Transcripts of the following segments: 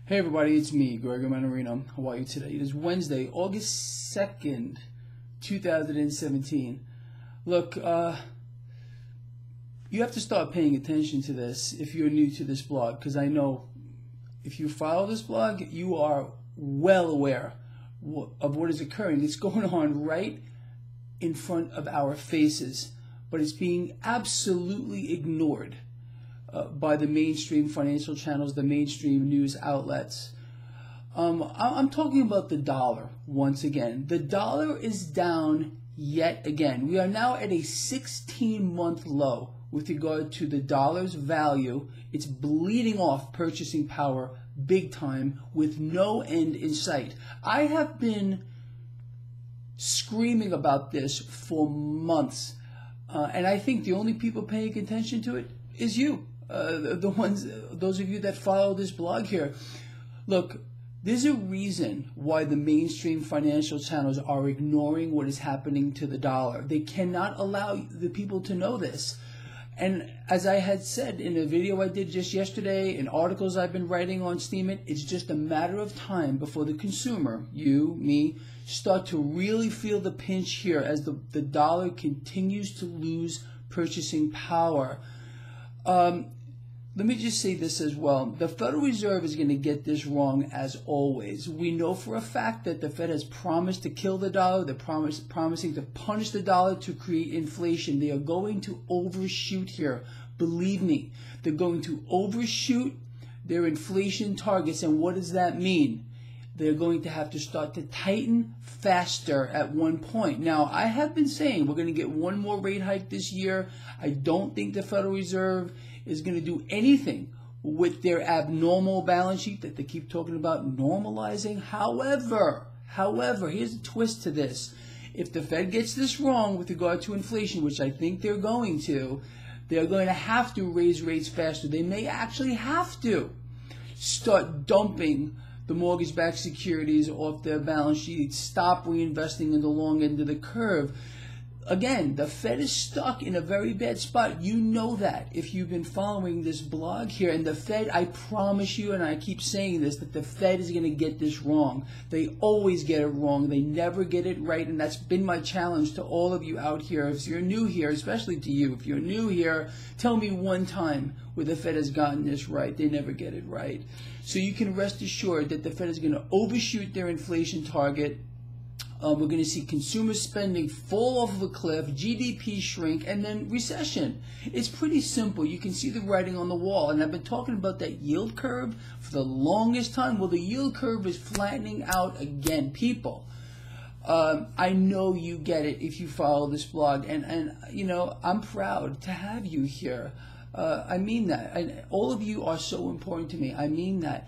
Hey everybody, it's me, Gregory Mannarino. How are you today? It is Wednesday, August 2nd, 2017. Look, you have to start paying attention to this if you're new to this blog, because I know if you follow this blog, you are well aware of what is occurring. It's going on right in front of our faces, but it's being absolutely ignored by the mainstream financial channels, the mainstream news outlets. I'm talking about the dollar once again. The dollar is down yet again. We are now at a 16-month low with regard to the dollar's value. It's bleeding off purchasing power big time with no end in sight. I have been screaming about this for months, and I think the only people paying attention to it is you. Those of you that follow this blog here. Look, there's a reason why the mainstream financial channels are ignoring what is happening to the dollar. They cannot allow the people to know this. And as I had said in a video I did just yesterday, in articles I've been writing on Steemit, it's just a matter of time before the consumer, you, me, start to really feel the pinch here as the dollar continues to lose purchasing power. Let me just say this as well. The Federal Reserve is going to get this wrong as always. We know for a fact that the Fed has promised to kill the dollar. They're promising to punish the dollar to create inflation. They are going to overshoot here. Believe me, they're going to overshoot their inflation targets. And what does that mean? They're going to have to start to tighten faster at one point. Now, I have been saying we're going to get one more rate hike this year. I don't think the Federal Reserve is going to do anything with their abnormal balance sheet that they keep talking about normalizing. However, here's a twist to this. If the Fed gets this wrong with regard to inflation, which I think they're going to have to raise rates faster. They may actually have to start dumping the mortgage-backed securities off their balance sheet, stop reinvesting in the long end of the curve. Again, the Fed is stuck in a very bad spot. You know that if you've been following this blog here. And the Fed, I promise you, and I keep saying this, that the Fed is going to get this wrong. They always get it wrong. They never get it right. And that's been my challenge to all of you out here. If you're new here, especially to you, if you're new here, tell me one time where the Fed has gotten this right. They never get it right. So you can rest assured that the Fed is going to overshoot their inflation target. We're going to see consumer spending fall off of a cliff, GDP shrink, and then recession. It's pretty simple. You can see the writing on the wall. And I've been talking about that yield curve for the longest time. Well, the yield curve is flattening out again. People, I know you get it if you follow this blog. And you know, I'm proud to have you here. I mean that. And all of you are so important to me. I mean that.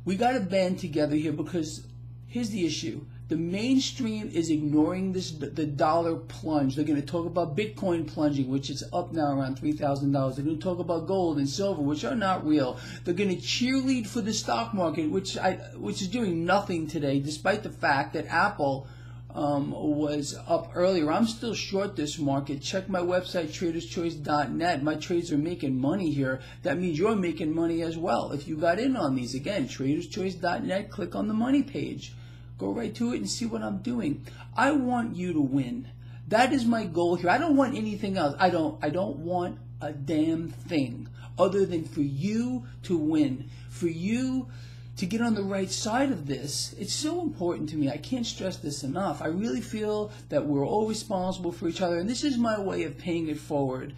We got to band together here because here's the issue. The mainstream is ignoring the dollar plunge. They're going to talk about Bitcoin plunging, which is up now around $3,000. They're going to talk about gold and silver, which are not real. They're going to cheerlead for the stock market, which is doing nothing today, despite the fact that Apple was up earlier. I'm still short this market. Check my website, traderschoice.net. My trades are making money here. That means you're making money as well. If you got in on these, again, traderschoice.net, click on the money page. Go right to it and see what I'm doing. I want you to win. That is my goal here. I don't want anything else. I don't want a damn thing other than for you to win, for you to get on the right side of this. It's so important to me. I can't stress this enough. I really feel that we're all responsible for each other, and this is my way of paying it forward.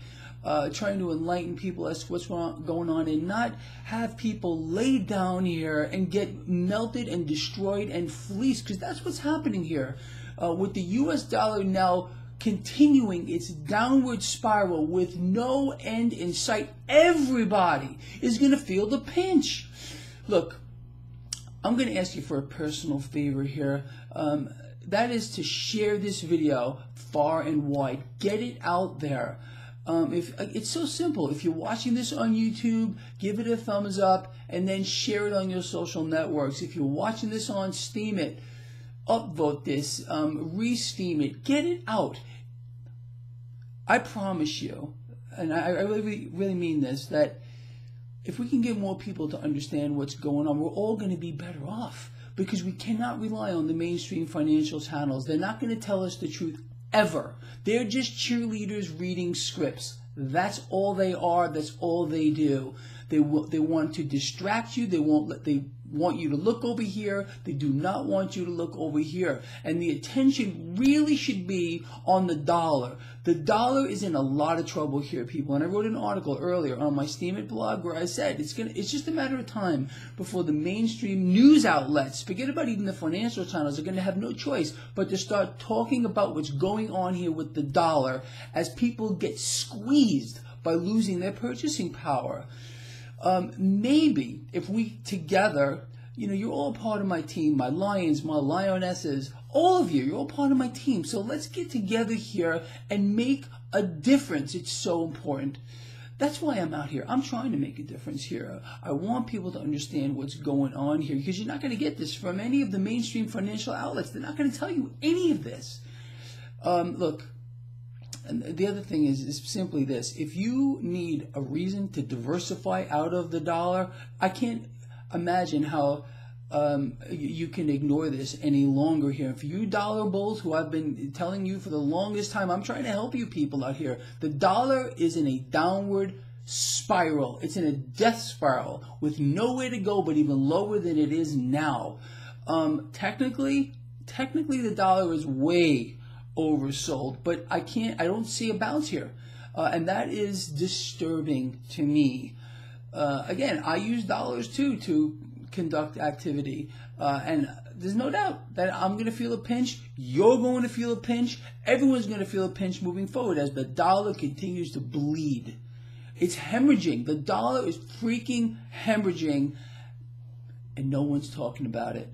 Trying to enlighten people as to what's going on and not have people lay down here and get melted and destroyed and fleeced, because that's what's happening here. With the US dollar now continuing its downward spiral with no end in sight, everybody is going to feel the pinch. Look, I'm going to ask you for a personal favor here. That is to share this video far and wide. Get it out there. If it's so simple. If you're watching this on YouTube, give it a thumbs up and then share it on your social networks. If you're watching this on Steemit, upvote this, re-steam it, get it out. I promise you, and I really mean this, that if we can get more people to understand what's going on, we're all going to be better off, because we cannot rely on the mainstream financial channels. They're not going to tell us the truth ever. They're just cheerleaders reading scripts. That's all they are. That's all they do. They want to distract you. They want you to look over here. They do not want you to look over here. And the attention really should be on the dollar. The dollar is in a lot of trouble here, people. And I wrote an article earlier on my Steam It blog where I said it's just a matter of time before the mainstream news outlets, forget about even the financial channels, are going to have no choice but to start talking about what's going on here with the dollar as people get squeezed by losing their purchasing power. Maybe if we together, you're all part of my team, my lions, my lionesses, all of you, you're all part of my team. So let's get together here and make a difference. It's so important. That's why I'm out here. I'm trying to make a difference here. I want people to understand what's going on here, because you're not going to get this from any of the mainstream financial outlets. They're not going to tell you any of this. Look. And the other thing is simply this. If you need a reason to diversify out of the dollar, I can't imagine how you can ignore this any longer here. For you dollar bulls, who I've been telling you for the longest time, I'm trying to help you people out here. The dollar is in a downward spiral. It's in a death spiral with nowhere to go but even lower than it is now. Technically the dollar is way oversold, but I don't see a bounce here, and that is disturbing to me. Again, I use dollars too to conduct activity, and there's no doubt that I'm going to feel a pinch, you're going to feel a pinch, everyone's going to feel a pinch moving forward as the dollar continues to bleed. It's hemorrhaging. The dollar is freaking hemorrhaging, and no one's talking about it.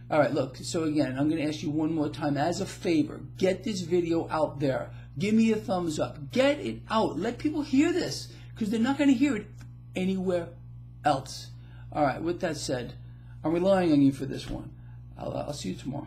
All right, look, so again, I'm going to ask you one more time as a favor. Get this video out there. Give me a thumbs up. Get it out. Let people hear this, because they're not going to hear it anywhere else. All right, with that said, I'm relying on you for this one. I'll see you tomorrow.